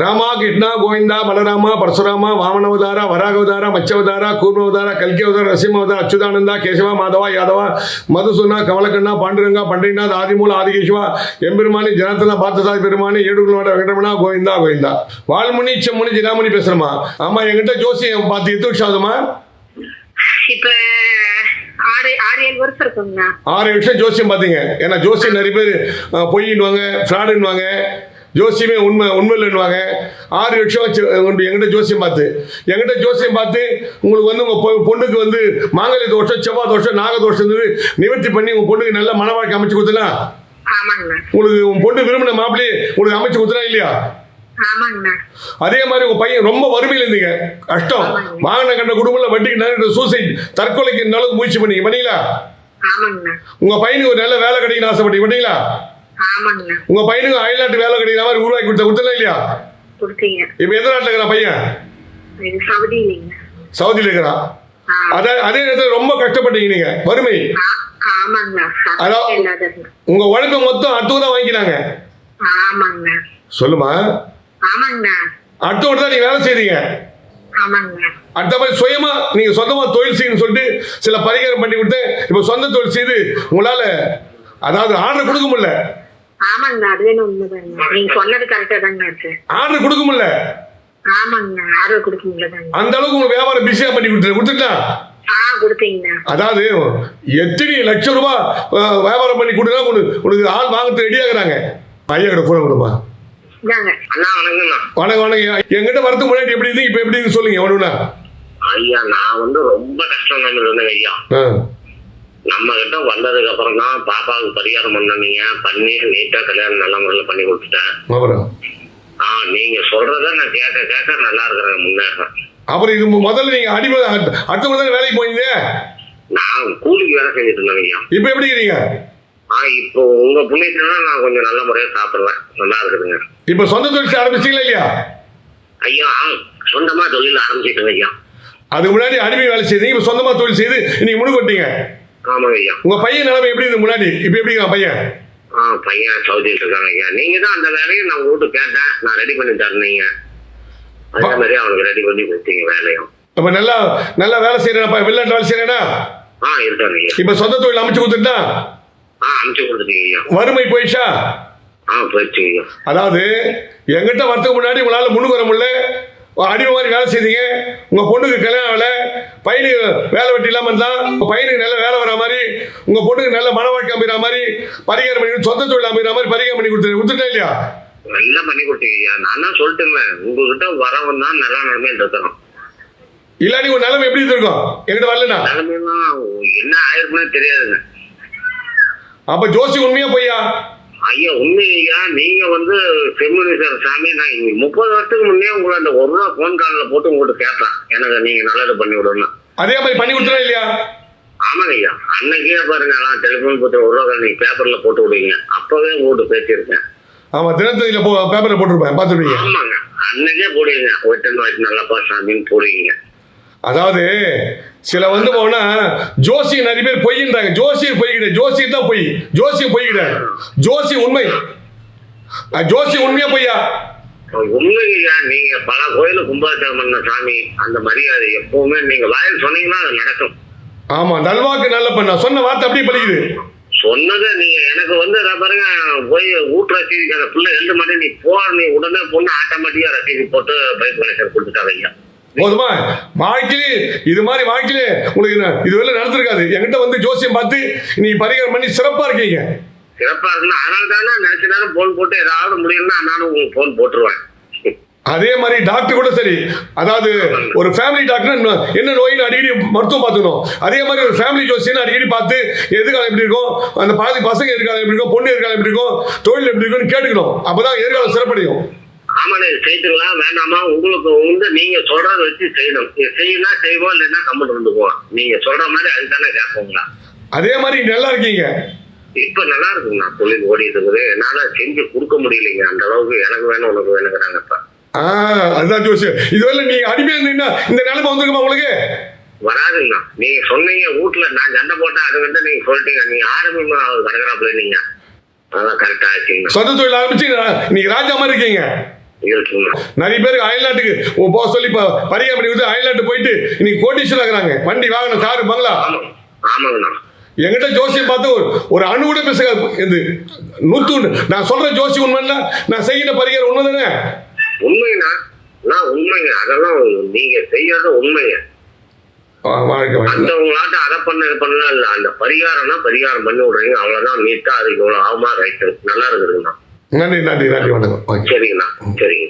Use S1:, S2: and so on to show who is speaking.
S1: ராமா கிருஷ்ணா கோவிந்தா பலராமா பரசுராமா வாமனவதாரா வராகவதாரா மச்சவதாரா கூர்மவதாரா கல்கியவதாரா நரசிம்மவதாரா அச்சுதானந்தா கேசவா மாதவா யாதவா மதுசூனா கமலக்கண்ணா பாண்டுரங்கா பண்டரிநாத் ஆதிமூல ஆதிகேஸ்வா எம்பெருமானி ஜனத்தனா பார்த்தசாதி பெருமானி ஏடுகுலோட வெங்கடமனா கோவிந்தா கோவிந்தா வால்முனி செம்முனி ஜினாமணி பேசுறமா. ஆமா, என்கிட்ட ஜோசியம் பார்த்து எத்தனை வருஷம் ஆகுதுமா?
S2: இப்ப 6-7 வருஷம் இருக்குங்கண்ணா.
S1: 6 வருஷம் ஜோசியம் பார்த்தீங்க. ஏன்னா ஜோசியம் நிறைய பேர் பொய்யின்வாங்க, ஃப்ராடுன்னுவாங்க, ஜோசியமே உண்மையில்னுவாங்க. 6 வருஷம் எங்கிட்ட ஜோசியம் பார்த்து உங்களுக்கு வந்து உங்கள் பொண்ணுக்கு வந்து மாங்கல்ய தோஷம், செவ்வாய் தோஷம், நாக தோஷம் நிவர்த்தி பண்ணி உங்கள் பொண்ணுக்கு நல்ல மன வாழ்க்கை அமைச்சு கொடுத்தனா? உங்களுக்கு உன் பொண்ணு விரும்பின மாப்பிள்ளையே உங்களுக்கு அமைச்சு கொடுத்தனா இல்லையா? அதே மாதிரி உங்க பையன் ரொம்ப வறுமையில் இருந்தீங்க, கஷ்டம், வாங்கின கண்ட குடும்பம் வட்டிக்கு சூசைட் தற்கொலைக்கு அளவுக்கு முயற்சி பண்ணீங்களா? உங்க பையனுக்கு ஒரு நல்ல வேலை கிடைக்கணும் ஆசைப்பட்டீங்க பண்ணீங்களா? உங்க பையனுக்கு அயல்நாட்டு வேலை கிடைக்கிற மாதிரி உருவாக்கி கொடுத்தா இல்லையா? இப்ப எந்த நாட்டுல இருக்கிற பையன்? சவுதியில இருக்கிறான். அதே நேரத்தில் ரொம்ப கஷ்டப்பட்டீங்க நீங்க, வறுமை. உங்க உழைப்பு மொத்தம் அடுத்தவங்க தான் வாங்கிக்கிறாங்க. சொல்லுமா? அடுத்தவங்க தான் நீங்க வேலை செய்றீங்க. அடுத்த மாதிரி சுயமா நீங்க சொந்தமா தொழில் செய்யணும்னு சொல்லிட்டு சில பரிகாரம் பண்ணி கொடுத்து இப்ப சொந்த தொழில் செய்து உங்களால அதாவது ஆர்டர் கொடுக்க முடியல. ஆர்டர் கொடுக்க முடியல. அந்த அளவுக்கு உங்க வியாபாரம் பிஸியா பண்ணி கொடுத்துட்டா. அதாவது எத்தனை லட்சம் ரூபாய் வியாபாரம் பண்ணி கொடுத்தா உனக்கு ஆள் வாங்கறதுக்கு ரெடி ஆகுறாங்க. ஐயா கிட்ட போன கொடுப்பா. வணக்கம் வணக்கம். எங்கிட்ட வரதுக்கு முன்னாடி எப்படி இருந்து இப்ப எப்படி இருந்து சொல்லுங்க. ஒண்ணுனா
S3: ஐயா, நான் வந்து ரொம்ப கஷ்டம் இருந்தேன் ஐயா. நம்ம கிட்ட வந்ததுக்கு அப்புறம் தான் பாப்பாவுக்கு பரிகாரம் பண்ணி நீட்டா கல்யாணம் நல்ல முறையில் பண்ணி கொடுத்துட்டேன். நீங்க சொல்றத நான் கேட்க நல்லா இருக்கிறேன் முன்னேற.
S1: அப்புறம் இது முதல்ல நீங்க அடுத்த முதல்ல வேலைக்கு போயிருந்தீங்க.
S3: நான் கூலிக்கு வேலை செஞ்சுட்டு இருந்தேன் ஐயா.
S1: இப்ப எப்படி இருக்கீங்க?
S3: இப்போ உங்க புண்ணியத்துல நான் கொஞ்சம் நல்ல முறையா சாப்பிடுவேன், நல்லா இருக்குதுங்க.
S1: இப்ப சொந்த தொழில் ஆரம்பிச்சீங்களா இல்லையா?
S3: ஐயா, சொந்தமா தொழில் ஆரம்பிச்சிட்டேங்க ஐயா.
S1: அதுக்கு முன்னாடி அடிமை வேலை செய்தீங்க, இப்ப சொந்தமா தொழில் செய்து இன்னைக்கு முன்னுக்கு.
S3: ஆமாங்க ஐயா.
S1: உங்க பையன் நிலைமை எப்படி இருந்து முன்னாடி, இப்ப எப்படி பையன்?
S3: பையன் சவுதியில் இருக்காங்க ஐயா. நீங்க தான் அந்த வேலையை நான் உங்கள்கிட்ட கேட்டேன், நான் ரெடி பண்ணி தரீங்க. அதே மாதிரி அவனுக்கு ரெடி பண்ணி கொடுத்தீங்க வேலையும்.
S1: அப்ப நல்லா வேலை செய்யறா, வெளிநாட்டு வேலை செய்யறா?
S3: இருக்காங்க ஐயா.
S1: இப்ப சொந்த தொழில் அமைச்சு கொடுத்துட்டா?
S3: அமைச்சு கொடுத்துட்டீங்க ஐயா.
S1: வறுமை போயிடுச்சா?
S3: போயிடுச்சு ஐயா.
S1: அதாவது எங்கிட்ட வரதுக்கு முன்னாடி உங்களால முன்னுக்கு வர முடியல, அடிமை மாதிரி வேலை செய்தீங்க. உங்க பொண்ணுக்கு கல்யாணம் வேலை, பையனுக்கு வேலை வெட்டி இல்லாம இருந்தா பையனுக்கு நல்ல வேலை வர மாதிரி, உங்க பொண்ணுக்கு நல்ல மன வாழ்க்கை அமைகிற மாதிரி பரிகாரம் பண்ணி சொந்த தொழில் அமைகிற மாதிரி பரிகாரம் பண்ணி கொடுத்துட்டேன் இல்லையா?
S3: நல்லா பண்ணி கொடுத்தீங்க ஐயா. நான் தான் சொல்லிட்டேன், உங்ககிட்ட வரவன் தான் நல்ல நிலைமையில் இருக்கிறோம்.
S1: இல்லாட்டி உங்க நிலைமை எப்படி இருக்கும்? எங்கிட்ட வரலன்னா
S3: நிலைமையெல்லாம் என்ன ஆயிருக்குன்னு தெரியாதுங்க.
S1: அப்ப ஜோசி உண்மையா பொய்யா?
S3: ஐயா உண்மை ஐயா. நீங்க வந்து செம்முனீஸ்வரர் சாமி, நான் 30 வருஷத்துக்கு முன்னே உங்களை அந்த 1 ரூபா போன் காலில் போட்டு உங்கள்கிட்ட கேட்பேன், எனக்கு நீங்க நல்லது பண்ணி விடணும்.
S1: அதே மாதிரி பண்ணி கொடுத்தா இல்லையா?
S3: ஆமாங்க ஐயா. அன்னைக்கே பாருங்க, நான் டெலிபோன் போட்டு 1 ரூபா நீங்க பேப்பர்ல போட்டு விடுவீங்க, அப்பவே உங்கள்கிட்ட பேசியிருக்கேன்.
S1: ஆமா, தினத்தந்தியில பேப்பர்ல போட்டுருப்பேன், பாத்துருவீங்க.
S3: ஆமாங்க, அன்னைக்கே போடுவீங்க, ஒட்டன் வாய்ட்டு நல்லாப்பா சாமின்னு போடுவீங்க.
S1: அதாவது சில வந்து போனா ஜோசி நிறைய பேர் பொய்ன்றாங்க. ஜோசியர் பொய் கிடையாது, ஜோசியர் தான் பொய். ஜோசியம் பொய் கிடையாது, ஜோசி உண்மை. ஜோசி உண்மையா பொய்யா?
S3: உண்மையா. நீங்க பல கோயில கும்பாபிஷேகம் பண்ண சாமி, அந்த மரியாதை எப்பவுமே நீங்க வாயில் சொன்னீங்கன்னா அது நடக்கும்.
S1: ஆமா, நல்வாக்கு நல்ல பண்ண சொன்ன வார்த்தை அப்படியே பலிக்குது.
S3: சொன்னதை நீங்க எனக்கு வந்து பாருங்க, போய் வீட்டு ரசீதுக்கு அந்த பிள்ளை எழுத மாட்டேன், நீ உடனே பொண்ணு ஆட்டோமேட்டிக்கா ரசீது போட்டு பைக் கனெக்ஷன் கொடுத்துட்டாங்க ஐயா.
S1: போதுமா? வாழ்க்கையிலே இது மாதிரி வாழ்க்கையிலே உங்களுக்கு இதுவரை நடந்திருக்காது. என்கிட்ட வந்து ஜோசியம் பார்த்து நீ பரிகாரம் பண்ணி சிறப்பா இருக்கீங்க.
S3: சிறப்பா இருக்குன்னா அதனால தானே நினைச்ச நேரம் போன் போட்டு ஏதாவது முடியும்னா நானும் உங்களுக்கு போன் போட்டுருவேன்.
S1: அதே மாதிரி டாக்டர் கூட சரி, அதாவது ஒரு ஃபேமிலி டாக்டர் என்ன நோயின்னு அடிக்கடி மருத்துவம் பார்த்துக்கணும். அதே மாதிரி ஒரு ஃபேமிலி ஜோசியன்னு அடிக்கடி பார்த்து எதிர்காலம் எப்படி இருக்கும், அந்த பாதி பசங்க எதிர்காலம் எப்படி இருக்கும், பொண்ணு எதிர்காலம் எப்படி இருக்கும், தொழில் எப்படி இருக்கும்னு கேட்டுக்கணும். அப்பதான் எதிர்காலம் சிறப்படையும்.
S3: ஆமாண்ணே, செய்துக்கலாம் வேண்டாமா, உங்களுக்கு வந்து நீங்க சொல்றத வச்சு செய்யணும். செய்யலாம் செய்வோம், இல்லைன்னா கம்மல் இருந்துக்குவோம். நீங்க சொல்ற மாதிரி அதுதானே கேட்போங்களா?
S1: அதே மாதிரி நல்லா இருக்கீங்க.
S3: இப்ப நல்லா இருக்குங்கண்ணா, தொழில் ஓடிட்டு இருக்குது. என்னால செஞ்சு கொடுக்க முடியலைங்க அந்த அளவுக்கு. எனக்கு வேணும் உனக்கு வேணுங்கிறாங்க இப்ப.
S1: அதுதான் ஜோசியம். இதுவரை நீங்க அடிமையா இருந்தீங்கன்னா இந்த நிலைமை வந்துருக்குமா உங்களுக்கு?
S3: வராதுங்கண்ணா. நீங்க சொன்னீங்க வீட்டுல நான் சண்டை போட்டேன், அது வந்து நீங்க சொல்லிட்டீங்க, நீங்க ஆரம்பிமா கடற்கராப்புல நீங்க. அதான் கரெக்டா ஆச்சுங்க.
S1: சொந்த தொழில் ஆரம்பிச்சு நீங்க ராஜா மாதிரி இருக்கீங்க.
S3: இருக்குங்கண்ணா.
S1: நிறைய பேருக்கு அயல்நாட்டுக்கு போக சொல்லி பரிகாரம் பண்ணி கொடுத்து அயல்நாட்டு போயிட்டு இன்னைக்கு கோட்டீஸ்வரர் ஆகுறாங்க. வண்டி வாகனம் காரு பங்களா.
S3: ஆமாங்கண்ணா.
S1: என்கிட்ட ஜோசியம் பார்த்து ஒரு அணு கூட பேசுக இது 100 நான் சொல்ற ஜோசி உண்மைன்னா நான் செய்கிற பரிகாரம் உண்மைதானே?
S3: உண்மைண்ணா. நான் உண்மைங்க. அதெல்லாம் நீங்க செய்யறது உண்மைங்க. மற்றவங்களாட்ட அதை பண்ண இது பண்ணலாம் இல்ல. அந்த பரிகாரம்னா பரிகாரம் பண்ணி விடுறீங்க, அவ்வளவுதான். நீட்டா அதுக்கு இவ்வளவு ஆகுமா? ரைட்டு, நல்லா இருக்குதுங்கண்ணா.
S1: நன்றி நன்றி நன்றி வணக்கம்.
S3: சரிங்கண்ணா, சரிங்க.